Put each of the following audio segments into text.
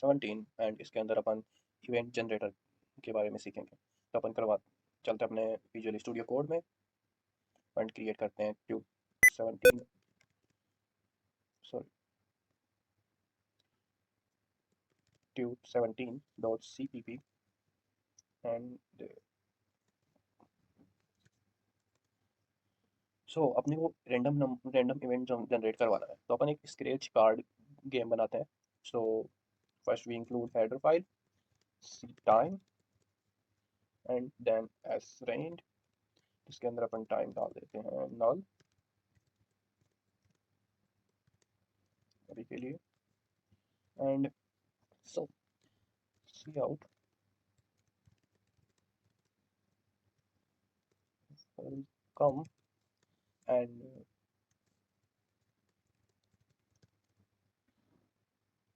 17 and इसके अंदर अपन event generator के बारे में सीखेंगे। तो अपन चलते अपने विजुअल स्टूडियो कोड में एंड क्रिएट करते हैं Tut17 Tut17.cpp एंड सो अपने को रैंडम इवेंट जनरेट करवाना है। तो अपन एक स्क्रैच कार्ड गेम बनाते हैं। So first we include header file C time and then S range, इसके अंदर अपन टाइम डाल देते हैं नल अभी के लिए। And so C out will come and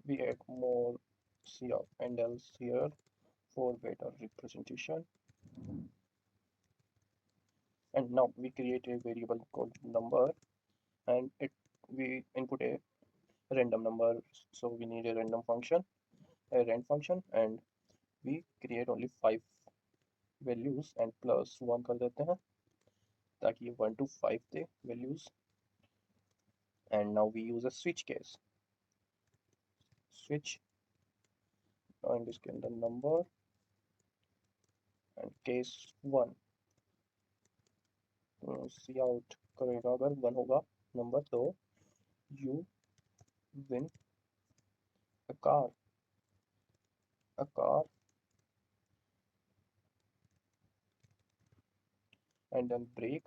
we add more cout and else here for better representation. And now we create a variable called number and we input a random number. So we need a random function, a rand function, and we create only 5 values and plus 1 कर देते हैं ताकि 1 to 5 they values. And now we use a switch case, switch and इसके अंदर number and case 1 C out करेगा अगर 1 होगा number तो you win a car and then break.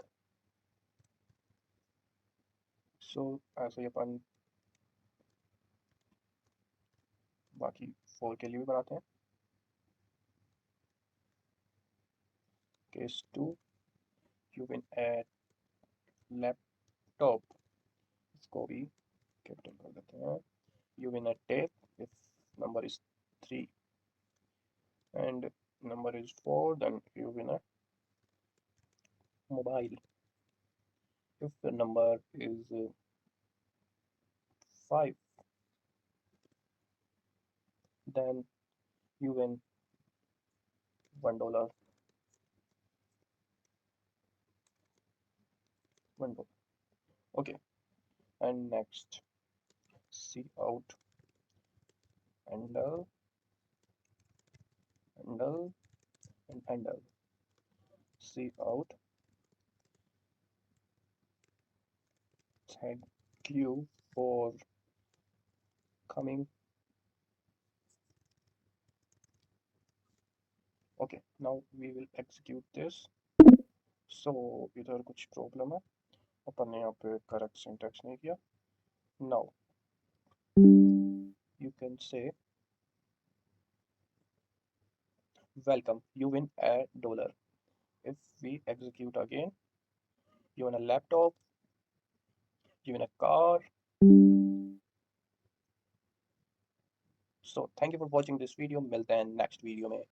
So ऐसे ही अपन बाकी 4 के लिए भी बनाते हैं। Case 2 you win at laptop, इसको भी कैपिटल कर देते हैं। You win at tape if number is 3 and number is 4, then you win a mobile if the number is 5, then you win $1. $1. Okay, and next see out handle and handle. See out, thank you for coming. Okay, now we will execute this. So इधर कुछ problem है, अपन ने यहाँ पे correct syntax नहीं किया। Now you can say welcome, you win $1. If we execute again, you win a laptop, you win a car. So thank you for watching this video, मिलते हैं नेक्स्ट वीडियो में।